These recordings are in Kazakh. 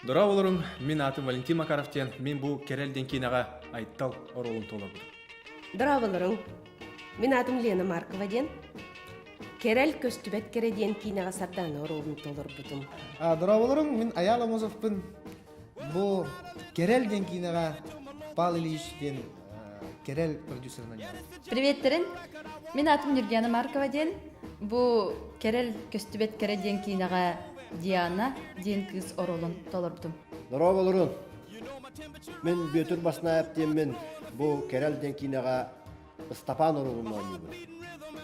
Дора олорун, мен атым Валентин Макаровтен, мен бұл керелден кейінаға айттал оролын толабыр. Драваларың, мен атым Лена Маркова ден. Керел көстүбет кереден кейінаға сарданы оролын толыр бұдым. Дұрабылырың, мен Аял Амозовпын. Бұл Керел ден кейінаға Пал Ильич ден Керел продюсерінен. Приветтерин. Мен атым Нургена Маркова ден. Бу Керел көстүбет кереден кейінаға Диана ден кыз оролын толырдым. Дұрау болырын. Мен бөтір басына әптен мен бұл керелден кейінеға Стапан ұрығынан ебір.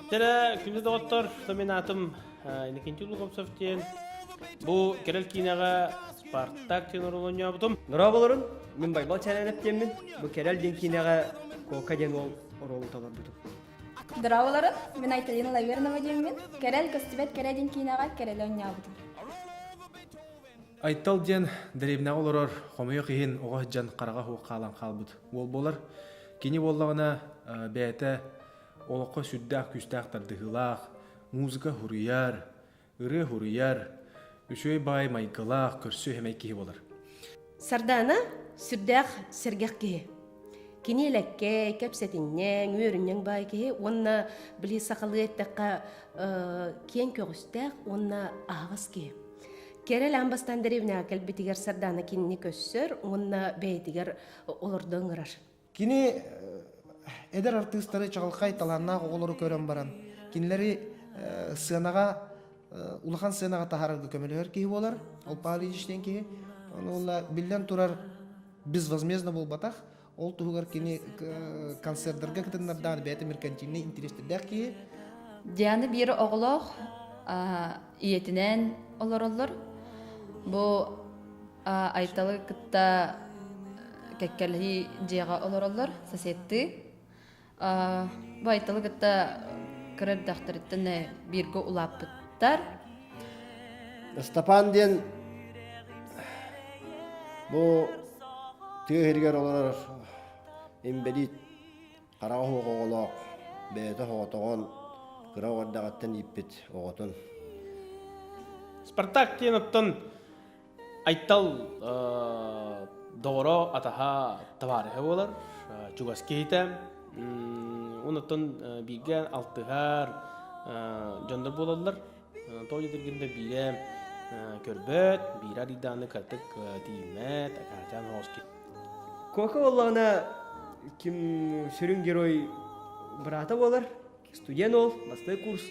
Тәрі күмізді ғоттар, мен атым Инекенті Луговцовтен. Бұл керел кейінеға Спартак тен ұрығын ебітім. Нұра болырын, мен Байбал чәнен әптемін. Бұл керел ден кейінеға Кока ден ол оролын толыр бұдым. Драваларын, мен Айталина Лавернова деймін. Керел көстүбет кереден кейінаға керел ойнабыдым. Айттал ден дәребіне олырыр, қомайы қиын оғы жан қараға хуы қалан қалбыд. Ол болар, кені болағына бәйті олыққа сүддәқ күстәқ тардығылақ, музыка хұрияр, ұры хұрияр, үшөй бай майғылақ, көрсі әмей кейі болар. Сарданы сүрдәқ сергәқ кейі. Кені ләкке, кәпсәтіннен, өріннен бай кейі, онына білі сақылы әттіққа кен көгістәқ, онына ағыз кейі. Керел амбастан дәревіне кәлбетігер сарданы кеніне көссір, онына бәйтігер олырдың ұрар. Кені әдір артыстары чағылқай таланна қоғылыры көрін баран. Кенілері сынаға, улахан сынаға тахарығы көмелер кейі болар, ол Пал Ильичтен кейі. Ола білден тұрар біз возмездно бол батақ, ол тұғығар кені концерттарға кітінлердан бәйті меркантинне интерестердәқ кейі. Диана бері оғылық иетінен олар. Бу айталы кытта кәккәлі жеға олар соседты. Бу айталы кытта кіріп дақтырыттыны біргі улаппыттар. Стапан ден бұл түйергер олар ембелит қараға хуғы оғылақ, бәйті хоғытығын кыра ордағаттан иппет оғытын. Спартак тен оттын айттал доғыро атаға таварығы болар, чугас кейтем. Оныттын бейген алтығар жондар болалар. Той едіргенде бейгем көрбөт, бейра риданы картык деймет, акартян хоски. Кока олағына кім сүрін герой брата болар, студент ол, басты курс.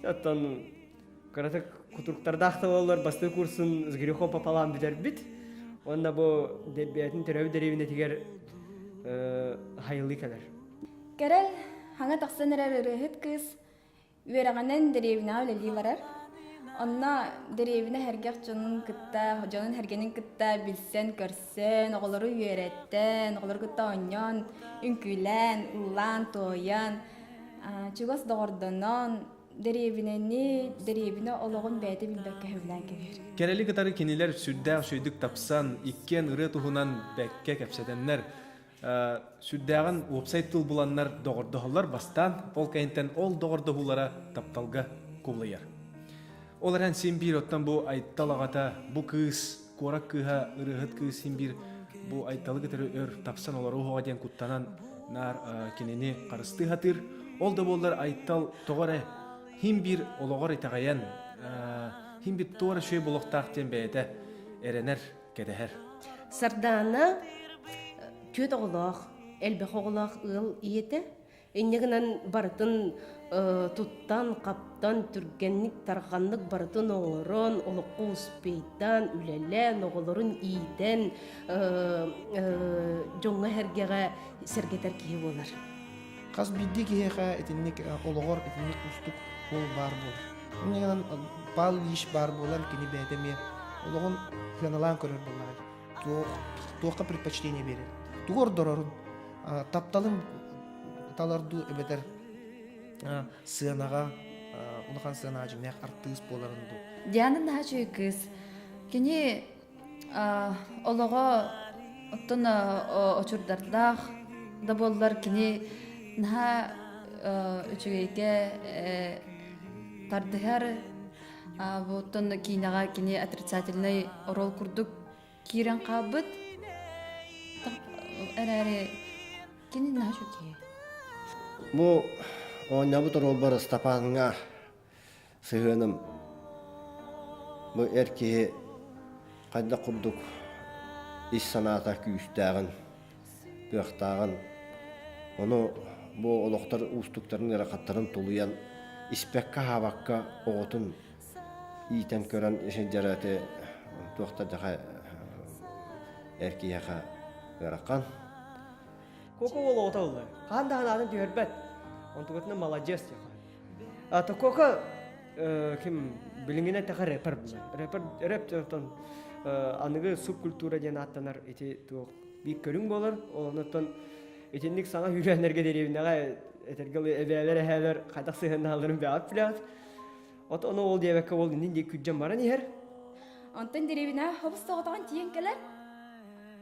Оттан каратык кутуруктардақта болар, басты курсын сгрехо пополам бітер бит. Онда бұл деббетін түрәуі дәревіне тегер хайылы кәлер. Керел хаңа тақсан әрер ұрығыт кыз, үйерағанен деревіне өлелі барар. Онна деревіне әргеқ жонын әргенін кітта білсен, көрсен, оғылары үйереттен, оғылары кітта оньон, үнкүлен, улан, тойан, чугас доғырдынан, деревіне олығын бәйті білбәкке хөвлән кебер. Керели кытары кенелер сүддәқ сөйдік тапсан, иккен ұры тұғынан бәкке кәпсәденлер, сүддәғын вебсайт-тыл бұланлар доғырдығылар бастан, ол кәйінтен ол доғырдығылара тапталға көбілейер. Олар ән сен бір оттан бұл айттал ағата, бұл кыз, қорак кыға, ұрығыт кыз сен бір, бұл айтталы кітары өр тапсан олар оғыға ден күттанан нар кенені қарысты ғатыр. Ол да болдар айттал тоғары хим бір олығыр етағаян, хим бір тоғары шөй болуқтақтен бәйді әренер кәдәхер. Сарданы көт оғылақ, әлбәқ оғылақ ұл иеті. Иннегінен барытын туттан, қаптан, түргенник, тарғанлық барытын оңырын, олыққы ұспейттан, үлелен, оғылырын ииден, жоңға әргеға сәргетер кейі болар. Қаз бидді кейеға етіннік олығыр, етіннік ұстық ол бар бол. Онегінен Пал Ильич бар болан кені бәйдеме олығын хыналан көрір болар. Туаққа предпочтение берер. Туғыр дұрарын, тапталын таларды өбедер сынаға, улахан сынаға жемнәқ артыз боларын ду. Диана наға жөй кыз. Кені олығы оттын очырдардақ да болдар кені наға үчігейге тардығар Оттон кинаға кини отрицательный рол курдук кирен қабыт әрәрі кенін нашу тие. Бу оңнабы тұролбар Стапанға сығыным. Бу әркеге қайда құрдық ис саната күйістәғін, бұяқтағын. Оны бу олықтар ұстықтарын әрақаттарын тұлыян іспәкка хабаққа оғытын ийтен көрін ешен жараты туақтар жақа әркеге ғараққан. Коко ол ота олар. Қанда ханатын түйербәт. Онтуғытына молодец яқа. Ата Коко кім білінгене тәқа рэпер бұлар. Рэп тұртын анығы субкультура ден аттанар еті туық бейк көрің болар. Онытын етенлік саңа үйрәнерге деревінеға әтергілі әбәлер әхәлер қайдақ сыйғында алырын бәғат біләғат. Ота оны ол дебәкке ол нин де күджен бара нехер. Онтан деревина хобус тоғытаған тиен келер.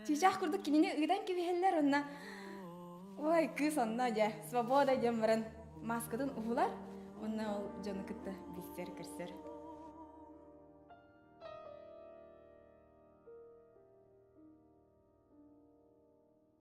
Түйшақ күрдік кеніне ұйдан кебехелер онна. Ой, кыз онна жа, свобода дем баран маскадан ұғылар. Онна ол жоны күтті білсер кірсер.